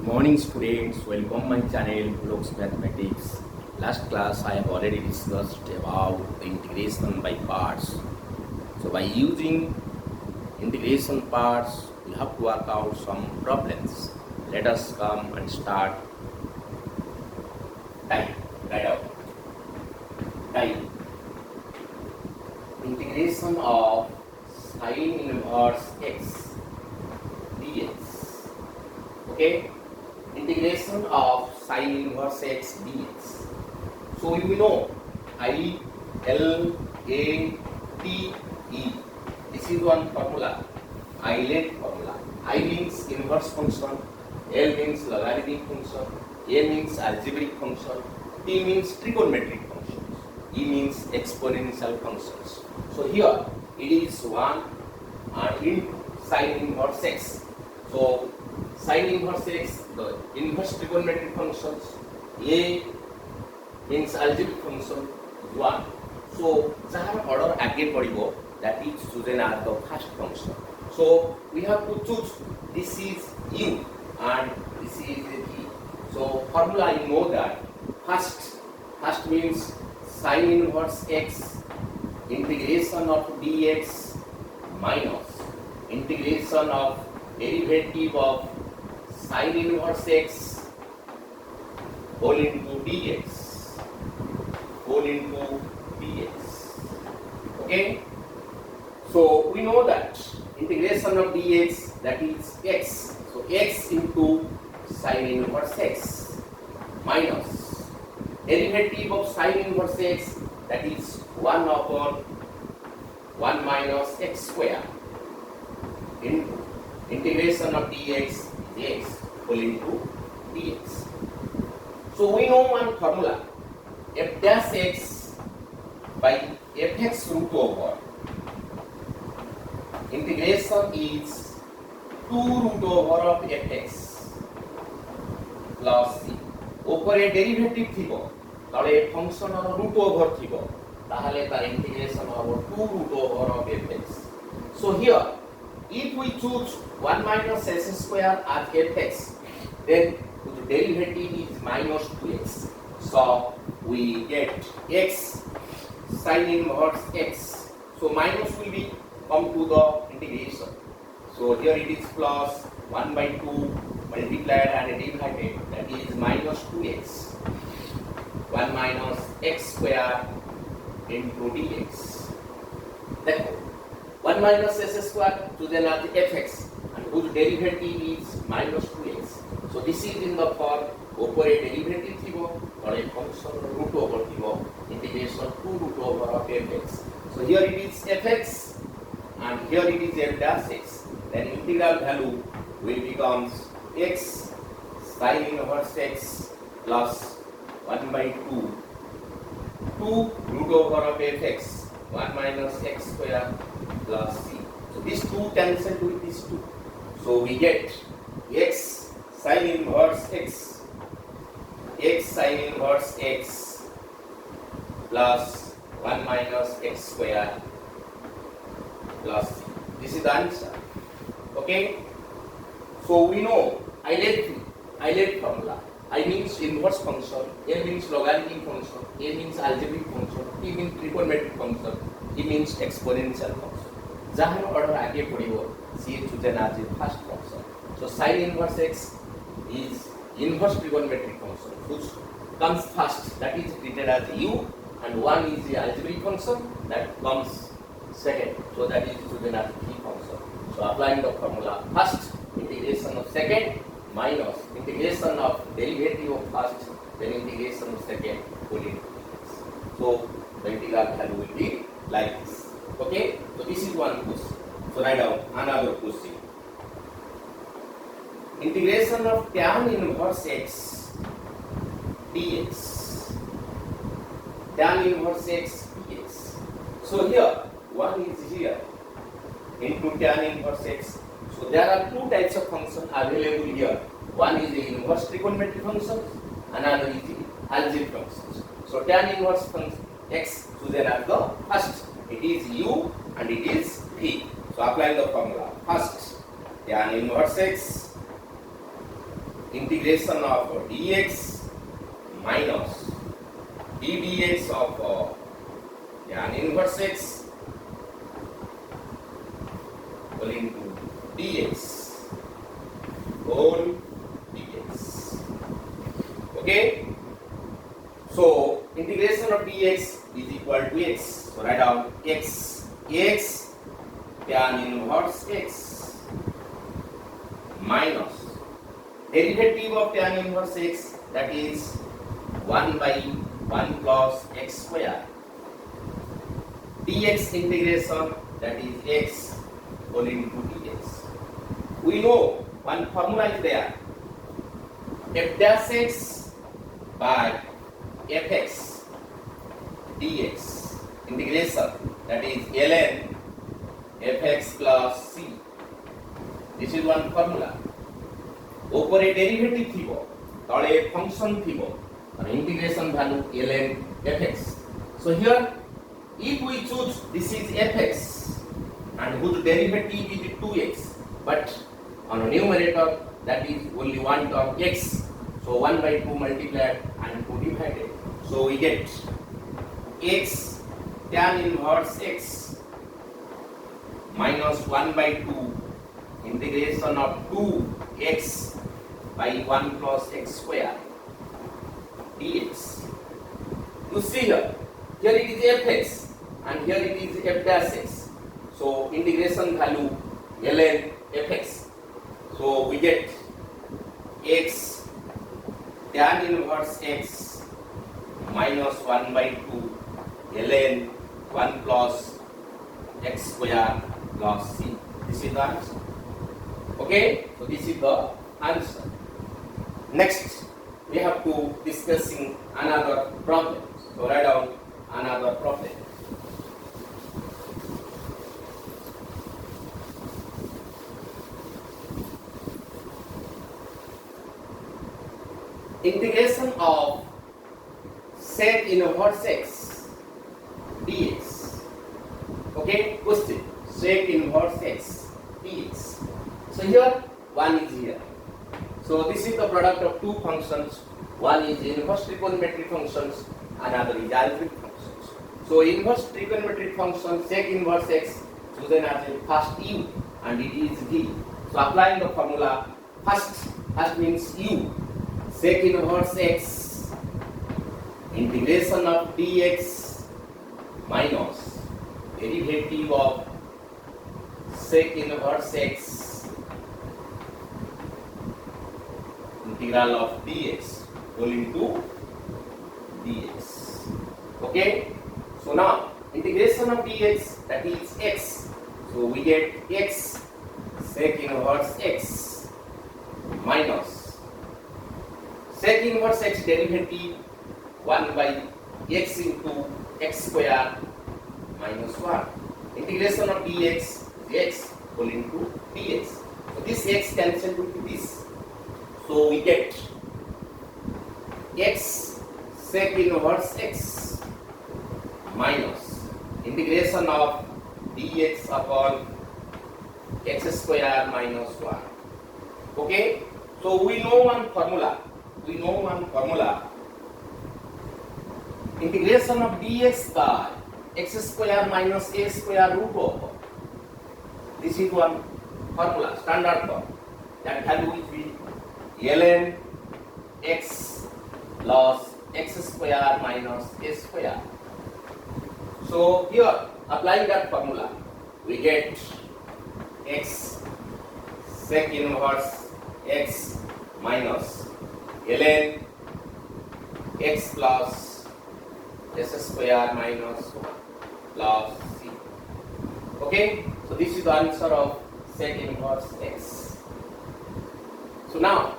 Morning students, welcome my channel Bhuloks Mathematics. Last class I have already discussed about integration by parts. So by using integration parts, we have to work out some problems. Let us come and start. Type, write out. Type. Integration of sine inverse x dx. Okay? Integration of sine inverse x dx. So you will know I, L, A, T, E. This is one formula. I-led formula. I means inverse function, L means logarithmic function, A means algebraic function, T means trigonometric functions, E means exponential functions. So here it is 1 into sine inverse x. So sine inverse x, the inverse trigonometric functions, A means algebraic function 1. So jar order again padibo, that is chosen as the first function. So we have to choose, this is u and this is v. So formula you know that first means sine inverse x integration of dx minus integration of derivative of sine inverse x whole into dx. Okay, so we know that integration of dx, that is x, so x into sine inverse x minus derivative of sine inverse x, that is 1 upon 1 minus x square into integration of dx is x whole into dx. So we know one formula, f dash x by fx root over integration is 2 root over of fx plus c. উপরে derivative থিব তাহলে ফাংশনর root over থিব তাহলে তার integration হবে 2 root over of fx. So here if we choose 1 minus s square as fx, then the derivative is minus 2x. So we get x sine inverse x. So minus will be come to the integration. So here it is plus 1 by 2 multiplied and divided, that is minus 2x. 1 minus x square into dx. Then 1 minus s square to the fx and whose derivative is minus 2x. So this is in the form opere derivative thibo or a function root over thibo integration 2 root over of fx. So here it is fx and here it is f dash x. Then integral value will becomes x sine inverse x plus 1 by 2 root over of fx 1 minus x square plus c. So these two cancel with these two. So we get x sine inverse x sine inverse x plus 1 minus x square plus c. This is the answer. Okay. So we know I-led formula. I means inverse function, L means logarithmic function, A means algebraic function, T means trigonometric function, E means exponential function. Jahar order age padibo, C chosen as the first function. So sine inverse x is inverse trigonometric function, which comes first, that is treated as u, and 1 is the algebraic function that comes second. So that is chosen as the function. So applying the formula, first integration of second minus integration of derivative of first, then integration of second whole into dx. So the integral value will be like this. Okay, so this is one question. So write down another question. Integration of tan inverse x dx. Tan inverse x dx. So here one is here into tan inverse x. So there are two types of functions available here. One is the inverse trigonometric function, another is the algebraic functions. So tan inverse function x chosen as the first. It is u and it is v. So apply the formula. First tan inverse x integration of dx minus ddx of tan inverse x whole into dx whole dx. Okay, so integration of dx is equal to x, so write down x tan inverse x minus derivative of tan inverse x, that is 1 by 1 plus x square, dx integration, that is x whole into dx. We know one formula is there, f dash x by fx dx integration, that is ln fx plus c. This is one formula. Opore derivative thibo, tale function thibo, and integration value ln fx. So here, if we choose this is fx and whose derivative is 2x, but on a numerator that is only one term x, so 1 by 2 multiplied and 2 divided. So we get x tan inverse x minus 1 by 2 integration of 2x by 1 plus x square dx. You see here it is fx and here it is f dash x. So integration value ln fx. So we get x tan inverse x minus 1 by 2 ln 1 plus x square plus c. This is the answer. Okay, so this is the answer. Next, we have to discussing another problem. So write down another problem. Integration of sec inverse x dx. Okay, question. Sec inverse x dx. So here one is here. So this is the product of two functions. One is inverse trigonometric functions, another is algebraic functions. So inverse trigonometric function sec inverse x chosen as a first u and it is v. So applying the formula, first means u, sec inverse x integration of dx minus derivative of sec inverse x integral of dx whole into dx. Okay, so now integration of dx, that is x, so we get x sec inverse x minus sec inverse x derivative 1 by x into x square minus 1. Integration of dx is x whole into dx. So this x cancelled with this. So we get x sec inverse x minus integration of dx upon x square minus 1. Okay, so we know one formula. Integration of dx by x square minus a square root over. This is one formula, standard form. That value will be ln x plus x square minus a square. So here, applying that formula, we get x sec inverse x minus ln x plus s square minus 1 plus c. Okay, so this is the answer of sec inverse x. So now,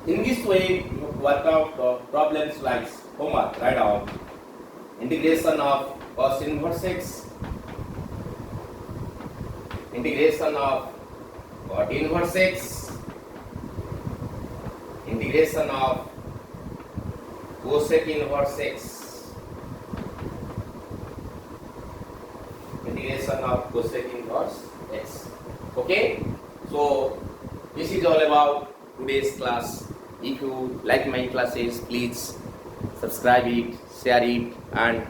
in this way, you work out the problems like homework. Write down integration of cos inverse x, integration of cot inverse x, integration of cosec inverse x, integration of cosec inverse x. Okay, so this is all about today's class. If you like my classes, please subscribe it, share it, and